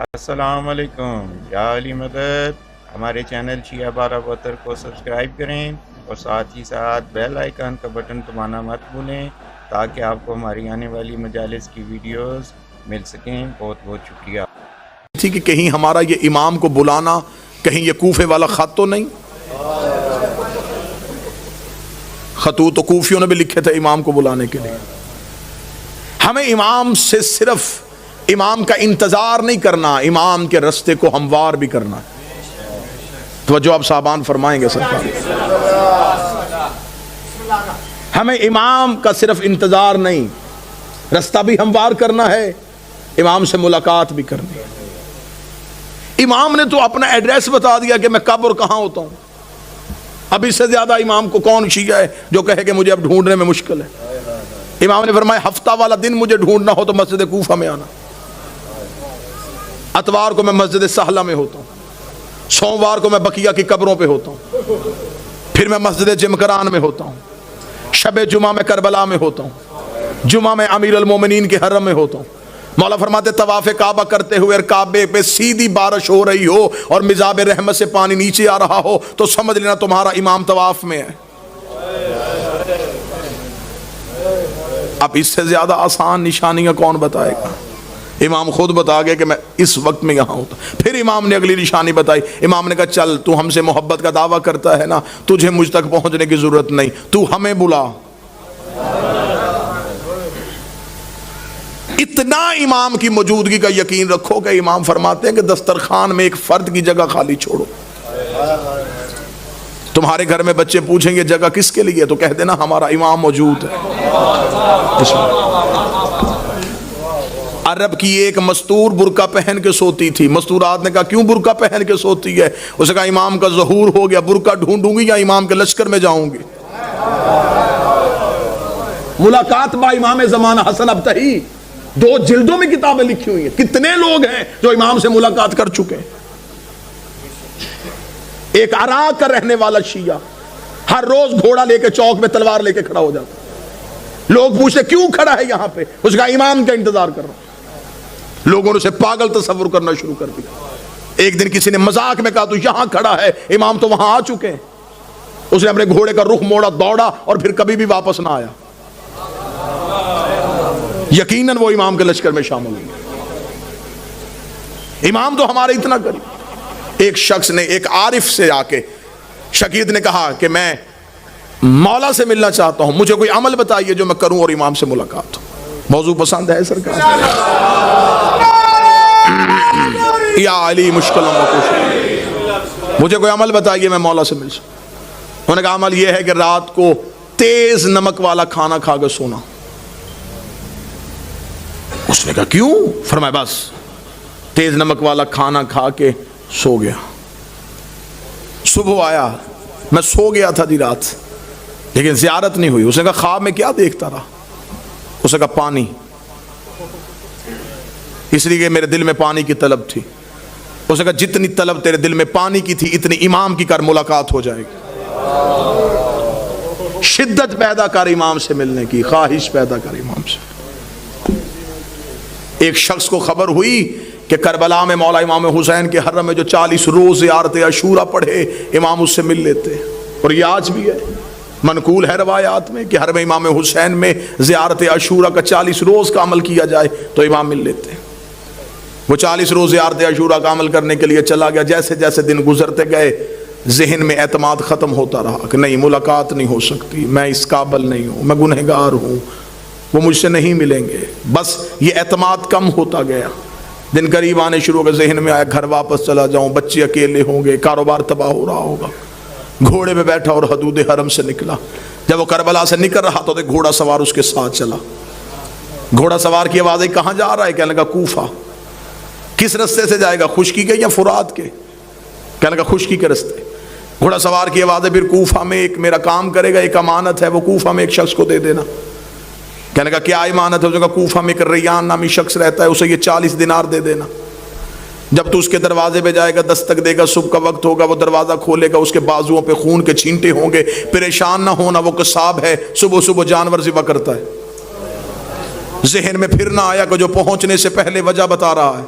السلام علیکم، یا علی مدد۔ ہمارے چینل شیعہ بارہ بہتر کو سبسکرائب کریں اور ساتھ ہی ساتھ بیل آئیکن کا بٹن دبانا مت بھولیں تاکہ آپ کو ہماری آنے والی مجالس کی ویڈیوز مل سکیں۔ بہت بہت شکریہ۔ تھی کہ کہیں ہمارا یہ امام کو بلانا کہیں یہ کوفے والا خط تو نہیں؟ خطوط تو کوفیوں نے بھی لکھے تھے امام کو بلانے کے لیے۔ ہمیں امام سے صرف امام کا انتظار نہیں کرنا، امام کے رستے کو ہموار بھی کرنا ہے۔ توجہ آپ صاحبان فرمائیں گے سرکار۔ ہمیں امام کا صرف انتظار نہیں، رستہ بھی ہموار کرنا ہے، امام سے ملاقات بھی کرنی ہے۔ امام نے تو اپنا ایڈریس بتا دیا کہ میں کب اور کہاں ہوتا ہوں۔ اب اس سے زیادہ امام کو کون شیعہ ہے جو کہے کہ مجھے اب ڈھونڈنے میں مشکل ہے؟ امام نے فرمایا ہفتہ والا دن مجھے ڈھونڈنا ہو تو مسجد کوفہ میں آنا، اتوار کو میں مسجد سہلہ میں ہوتا ہوں، سوموار کو میں بقیہ کی قبروں پہ ہوتا ہوں، پھر میں مسجد جمکران میں ہوتا ہوں، شب جمعہ میں کربلا میں ہوتا ہوں، جمعہ میں امیر المومنین کے حرم میں ہوتا ہوں۔ مولا فرماتے طواف کعبہ کرتے ہوئے کعبے پہ سیدھی بارش ہو رہی ہو اور مزاب رحمت سے پانی نیچے آ رہا ہو تو سمجھ لینا تمہارا امام طواف میں ہے۔ اب اس سے زیادہ آسان نشانیاں کون بتائے گا؟ امام خود بتا گیا کہ میں اس وقت میں یہاں ہوتا۔ پھر امام نے اگلی نشانی بتائی، امام نے کہا چل تو ہم سے محبت کا دعویٰ کرتا ہے نا، تجھے مجھ تک پہنچنے کی ضرورت نہیں، تو ہمیں بلا۔ اتنا امام کی موجودگی کا یقین رکھو کہ امام فرماتے ہیں کہ دسترخوان میں ایک فرد کی جگہ خالی چھوڑو۔ تمہارے گھر میں بچے پوچھیں گے جگہ کس کے لیے تو کہہ دینا ہمارا امام موجود ہے۔ عرب کی ایک مستور برقع پہن کے سوتی تھی، مستورات نے کہا کیوں برقع پہن کے سوتی ہے؟ اس نے کہا امام کا ظہور ہو گیا، برقع ڈھونڈوں گی یا امام کے لشکر میں جاؤں گی؟ ملاقات با امام زمانہ حسن ابتہی، 2 جلدوں میں کتابیں لکھی ہوئی ہیں۔ کتنے لوگ ہیں جو امام سے ملاقات کر چکے ہیں؟ ایک عراق کا رہنے والا شیعہ ہر روز گھوڑا لے کے چوک میں تلوار لے کے کھڑا ہو جاتا۔ لوگ پوچھتے کیوں کھڑا ہے یہاں پہ؟ اس کا امام کا انتظار کر رہا۔ لوگوں نے اسے پاگل تصور کرنا شروع کر دیا۔ ایک دن کسی نے مذاق میں کہا تو یہاں کھڑا ہے، امام تو وہاں آ چکے ہیں۔ اس نے اپنے گھوڑے کا رخ موڑا، دوڑا اور پھر کبھی بھی واپس نہ آیا۔ یقیناً وہ امام کے لشکر میں شامل ہوئے۔ امام تو ہمارے اتنا قریب۔ ایک شخص نے ایک عارف سے آ کے شقیق نے کہا کہ میں مولا سے ملنا چاہتا ہوں، مجھے کوئی عمل بتائیے جو میں کروں اور امام سے ملاقات ہو۔ موضوع پسند ہے سرکار؟ یا علی مشکلوں میں کچھ، مجھے کوئی عمل بتائیے میں مولا سے مل سکوں۔ انہوں نے کہا عمل یہ ہے کہ رات کو تیز نمک والا کھانا کھا کے سونا۔ اس نے کہا کیوں؟ فرمایا بس تیز نمک والا کھانا کھا کے سو گیا، صبح آیا میں سو گیا تھا دی رات لیکن زیارت نہیں ہوئی۔ اس نے کہا خواب میں کیا دیکھتا رہا؟ اس نے کہا پانی، اس لیے کہ میرے دل میں پانی کی طلب تھی۔ اس نے کہا جتنی طلب تیرے دل میں پانی کی تھی اتنی امام کی کر ملاقات ہو جائے گی۔ شدت پیدا کر امام سے ملنے کی، خواہش پیدا کر امام سے۔ ایک شخص کو خبر ہوئی کہ کربلا میں مولا امام حسین کے حرم میں جو 40 روز زیارت عاشورہ پڑھے امام اس سے مل لیتے، اور یہ آج بھی ہے، منقول ہے روایات میں کہ حرم امام حسین میں زیارت عاشورہ کا 40 روز کا عمل کیا جائے تو امام مل لیتے۔ وہ 40 روز زیارت عاشورہ کا عمل کرنے کے لیے چلا گیا، جیسے جیسے دن گزرتے گئے ذہن میں اعتماد ختم ہوتا رہا کہ نہیں ملاقات نہیں ہو سکتی، میں اس قابل نہیں ہوں، میں گنہگار ہوں، وہ مجھ سے نہیں ملیں گے۔ بس یہ اعتماد کم ہوتا گیا، دن قریب آنے شروع ہو گئے، ذہن میں آیا گھر واپس چلا جاؤں، بچے اکیلے ہوں گے، کاروبار تباہ ہو رہا ہوگا۔ گھوڑے پہ بیٹھا اور حدود حرم سے نکلا۔ جب وہ کربلا سے نکل رہا تو گھوڑا سوار اس کے ساتھ چلا۔ گھوڑا سوار کی آواز آئی کہاں جا رہا ہے؟ کہنے لگا کوفہ۔ کس رستے سے جائے گا، خشکی کے یا فرات کے؟ کہنے لگا خشکی کے رستے۔ گھوڑا سوار کی آواز ہے پھر کوفہ میں ایک میرا کام کرے گا، ایک امانت ہے، وہ کوفہ میں ایک شخص کو دے دینا۔ کہنے لگا کیا امانت ہے؟ اس نے کہا کوفہ میں ایک ریان نامی شخص رہتا ہے، اسے یہ 40 دینار دے دینا۔ جب تو اس کے دروازے پہ جائے گا، دستک دے گا، صبح کا وقت ہوگا، وہ دروازہ کھولے گا، اس کے بازوؤں پہ خون کے چھینٹے ہوں گے، پریشان نہ ہونا، وہ قصاب ہے، صبح صبح جانور ذبح کرتا ہے۔ ذہن میں پھر نہ آیا کہ جو پہنچنے سے پہلے وجہ بتا رہا ہے۔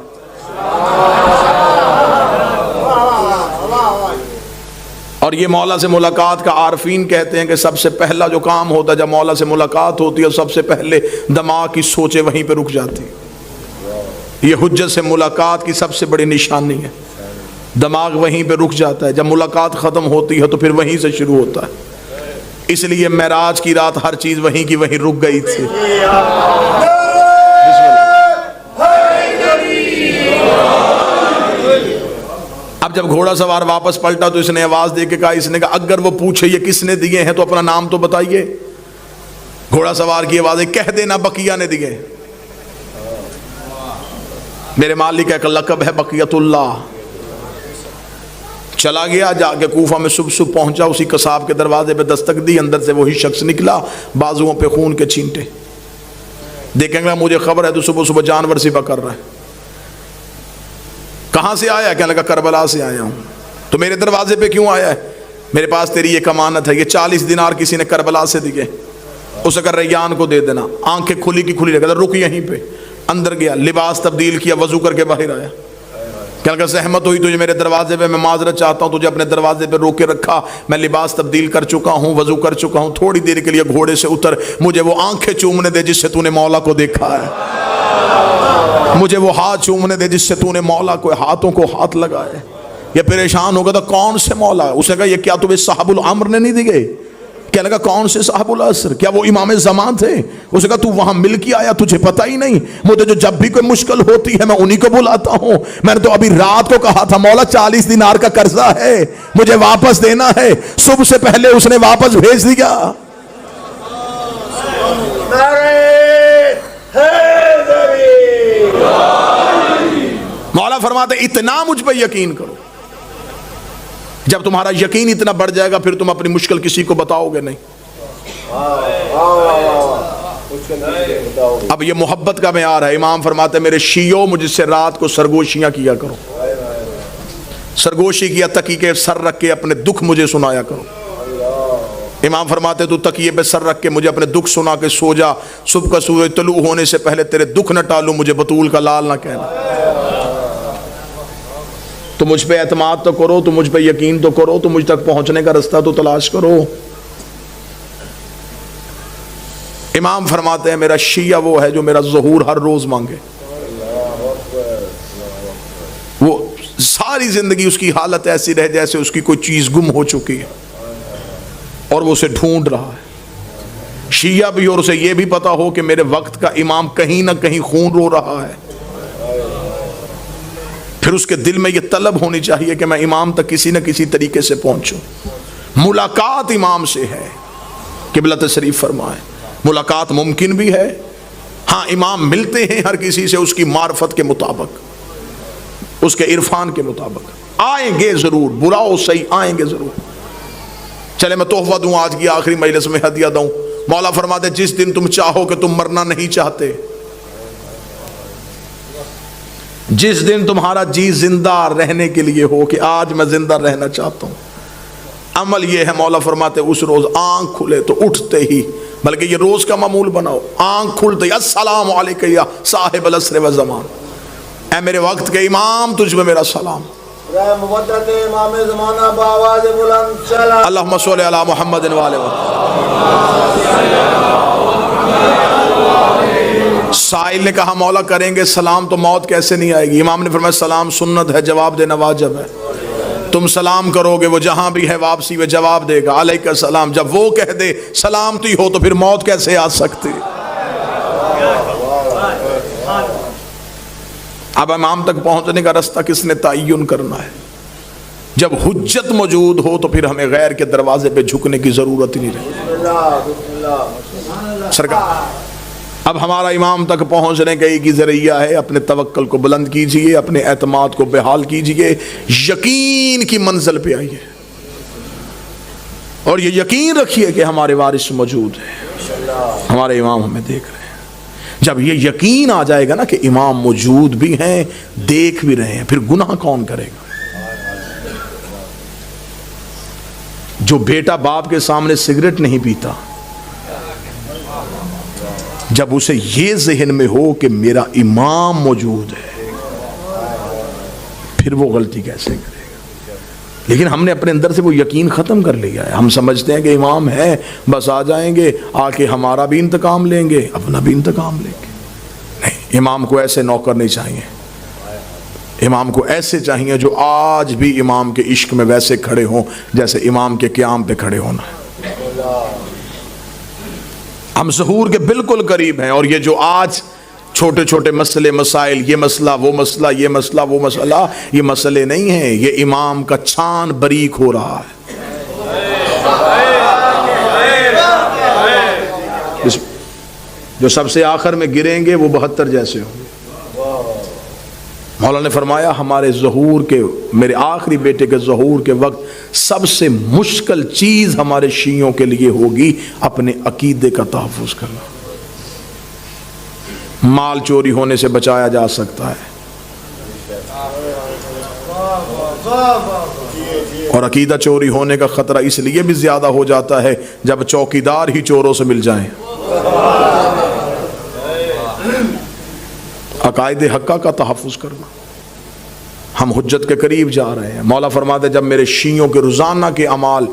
اور یہ مولا سے ملاقات کا عارفین کہتے ہیں کہ سب سے پہلا جو کام ہوتا ہے جب مولا سے ملاقات ہوتی ہے سب سے پہلے دماغ کی سوچیں وہیں پہ رک جاتی. یہ حجت سے ملاقات کی سب سے بڑی نشانی ہے. دماغ وہیں پہ رک جاتا ہے. جب ملاقات ختم ہوتی ہے تو پھر وہیں سے شروع ہوتا ہے. اس لیے معراج کی رات ہر چیز وہیں کی وہیں رک گئی تھی. اب جب گھوڑا سوار واپس پلٹا تو اس نے آواز دے کے کہا, اس نے کہا اگر وہ پوچھے یہ کس نے دیے ہیں تو اپنا نام تو بتائیے. گھوڑا سوار کی آواز ہے, کہہ دینا بقیہ نے دیے. میرے مالک کا لقب ہے بقیت اللہ. چلا گیا, جا کے کوفہ میں صبح پہنچا, اسی قصاب کے دروازے پہ دستک دی, اندر سے وہی شخص نکلا, بازوؤں پہ خون کے چھینٹے. دیکھیں گے مجھے خبر ہے تو صبح صبح جانور ذبح کر رہا ہے. کہاں سے آیا؟ کہنے لگا کربلا سے آیا ہوں. تو میرے دروازے پہ کیوں آیا ہے؟ میرے پاس تیری ایک امانت ہے, یہ 40 دینار کسی نے کربلا سے دیے, اسے کہا ریان کو دے دینا. آنکھیں کھلی کی کھلی رکھ, رک یہیں پہ. اندر گیا, لباس تبدیل کیا, وضو کر کے باہر آیا. کہنے لگا زحمت ہوئی تجھے میرے دروازے پہ, میں معذرت چاہتا ہوں, تجھے اپنے دروازے پہ روک کے رکھا, میں لباس تبدیل کر چکا ہوں, وضو کر چکا ہوں, تھوڑی دیر کے لیے گھوڑے سے اتر, مجھے وہ آنکھیں چومنے دے جس سے تو نے مولا کو دیکھا ہے, مجھے وہ ہاتھ چومنے دے جس سے تو نے مولا کو ہاتھوں کو ہاتھ لگائے. یہ پریشان ہو گیا تھا, کون سے مولا؟ اس نے کہا یہ کیا تمہیں صاحب الامر نے نہیں دیے؟ کہنے لگا کون سے صاحب العصر؟ کیا وہ امام زمان تھے؟ اس نے کہا تو وہاں مل کے آیا, تجھے پتہ ہی نہیں؟ مجھے جو جب بھی کوئی مشکل ہوتی ہے میں انہی کو بلاتا ہوں. میں نے تو ابھی رات کو کہا تھا مولا 40 دینار کا قرضہ ہے, مجھے واپس دینا ہے. صبح سے پہلے اس نے واپس بھیج دیا. مولا فرماتے اتنا مجھ پہ یقین کرو. جب تمہارا یقین اتنا بڑھ جائے گا پھر تم اپنی مشکل کسی کو بتاؤ گے نہیں. اب یہ محبت کا معیار ہے. امام فرماتے میرے شیعوں مجھ سے رات کو سرگوشیاں کیا کرو. سرگوشی کیا, تکیے کے سر رکھ کے اپنے دکھ مجھے سنایا کرو. امام فرماتے تو تکیے پہ سر رکھ کے مجھے اپنے دکھ سنا کے سو جا, صبح کا سورج طلوع ہونے سے پہلے تیرے دکھ نہ ٹالوں, مجھے بطول کا لال نہ کہنا. تو مجھ پہ اعتماد تو کرو, تو مجھ پہ یقین تو کرو, تو مجھ تک پہنچنے کا رستہ تو تلاش کرو. امام فرماتے ہیں میرا شیعہ وہ ہے جو میرا ظہور ہر روز مانگے. وہ ساری زندگی اس کی حالت ایسی رہ جیسے اس کی کوئی چیز گم ہو چکی ہے اور وہ اسے ڈھونڈ رہا ہے. شیعہ بھی, اور اسے یہ بھی پتا ہو کہ میرے وقت کا امام کہیں نہ کہیں خون رو رہا ہے. پھر اس کے دل میں یہ طلب ہونی چاہیے کہ میں امام تک کسی نہ کسی طریقے سے پہنچوں. ملاقات امام سے ہے. قبلہ تشریف فرمائے ملاقات ممکن بھی ہے. ہاں امام ملتے ہیں ہر کسی سے اس کی معرفت کے مطابق, اس کے عرفان کے مطابق. آئیں گے ضرور, برا ہو صحیح آئیں گے ضرور. چلے میں تحفہ دوں, آج کی آخری مجلس میں ہدیہ دوں. مولا فرماتے جس دن تم چاہو کہ تم مرنا نہیں چاہتے, جس دن تمہارا جی زندہ رہنے کے لیے ہو کہ آج میں زندہ رہنا چاہتا ہوں, عمل یہ ہے مولا فرماتے اس روز آنکھ کھلے تو اٹھتے ہی, بلکہ یہ روز کا معمول بناؤ, آنکھ کھلتے ہی السلام علیکم یا صاحب العصر و زمان, اے میرے وقت کے امام تجھ میں میرا سلام. امام زمانہ بآواز بلند چلا اللہم صلی علی محمد و آلہ سائل نے کہا مولا کریں گے سلام تو موت کیسے نہیں آئے گی؟ امام نے فرمایا سلام سنت ہے, جواب دینا واجب ہے. تم سلام کرو گے وہ جہاں بھی ہے واپسی میں جواب دے گا علیکہ السلام. جب وہ کہہ دے سلامتی ہو تو پھر موت کیسے آ سکتی؟ اب امام تک پہنچنے کا رستہ کس نے تعین کرنا ہے؟ جب حجت موجود ہو تو پھر ہمیں غیر کے دروازے پہ جھکنے کی ضرورت ہی نہیں رہتی. سرکار اب ہمارا امام تک پہنچنے کا ایک ہی ذریعہ ہے, اپنے توکل کو بلند کیجئے, اپنے اعتماد کو بحال کیجئے, یقین کی منزل پہ آئیے اور یہ یقین رکھیے کہ ہمارے وارث موجود ہیں, ہمارے امام ہمیں دیکھ رہے ہیں. جب یہ یقین آ جائے گا نا کہ امام موجود بھی ہیں, دیکھ بھی رہے ہیں, پھر گناہ کون کرے گا؟ جو بیٹا باپ کے سامنے سگریٹ نہیں پیتا, جب اسے یہ ذہن میں ہو کہ میرا امام موجود ہے, پھر وہ غلطی کیسے کرے گا؟ لیکن ہم نے اپنے اندر سے وہ یقین ختم کر لیا ہے. ہم سمجھتے ہیں کہ امام ہے بس آ جائیں گے, آ کے ہمارا بھی انتقام لیں گے, اپنا بھی انتقام لیں گے. نہیں, امام کو ایسے نوکر نہیں چاہیے. امام کو ایسے چاہیے جو آج بھی امام کے عشق میں ویسے کھڑے ہوں جیسے امام کے قیام پہ کھڑے ہونا. ہم ظہور کے بالکل قریب ہیں, اور یہ جو آج چھوٹے چھوٹے مسئلے مسائل, یہ مسئلہ وہ مسئلہ, یہ مسئلہ وہ مسئلہ, یہ مسئلے نہیں ہیں, یہ امام کا چھان باریک ہو رہا ہے. جو سب سے آخر میں گریں گے وہ 72 جیسے ہوں گے. مولانا نے فرمایا ہمارے ظہور کے, میرے آخری بیٹے کے ظہور کے وقت سب سے مشکل چیز ہمارے شیعوں کے لیے ہوگی اپنے عقیدے کا تحفظ کرنا. مال چوری ہونے سے بچایا جا سکتا ہے, اور عقیدہ چوری ہونے کا خطرہ اس لیے بھی زیادہ ہو جاتا ہے جب چوکیدار ہی چوروں سے مل جائیں. عقائد حقہ کا تحفظ کرنا. ہم حجت کے قریب جا رہے ہیں. مولا فرماتے جب میرے شیعوں کے روزانہ کے اعمال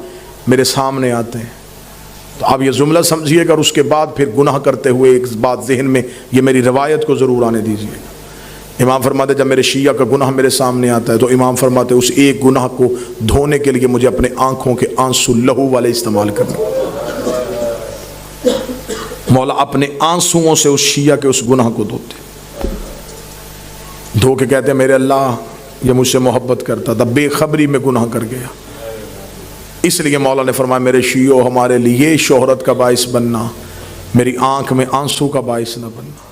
میرے سامنے آتے ہیں تو آپ یہ جملہ سمجھیے گا, اور اس کے بعد پھر گناہ کرتے ہوئے ایک بات ذہن میں, یہ میری روایت کو ضرور آنے دیجیے گا. امام فرماتے جب میرے شیعہ کا گناہ میرے سامنے آتا ہے تو امام فرماتے اس ایک گناہ کو دھونے کے لیے مجھے اپنے آنکھوں کے آنسو لہو والے استعمال کرنے. مولا اپنے آنسوؤں سے اس شیعہ کے اس گناہ کو دھوتے, دھو کے کہتے ہیں میرے اللہ یہ مجھ سے محبت کرتا تھا, بے خبری میں گناہ کر گیا. اس لیے مولا نے فرمایا میرے شیعوں ہمارے لیے شہرت کا باعث بننا, میری آنکھ میں آنسو کا باعث نہ بننا.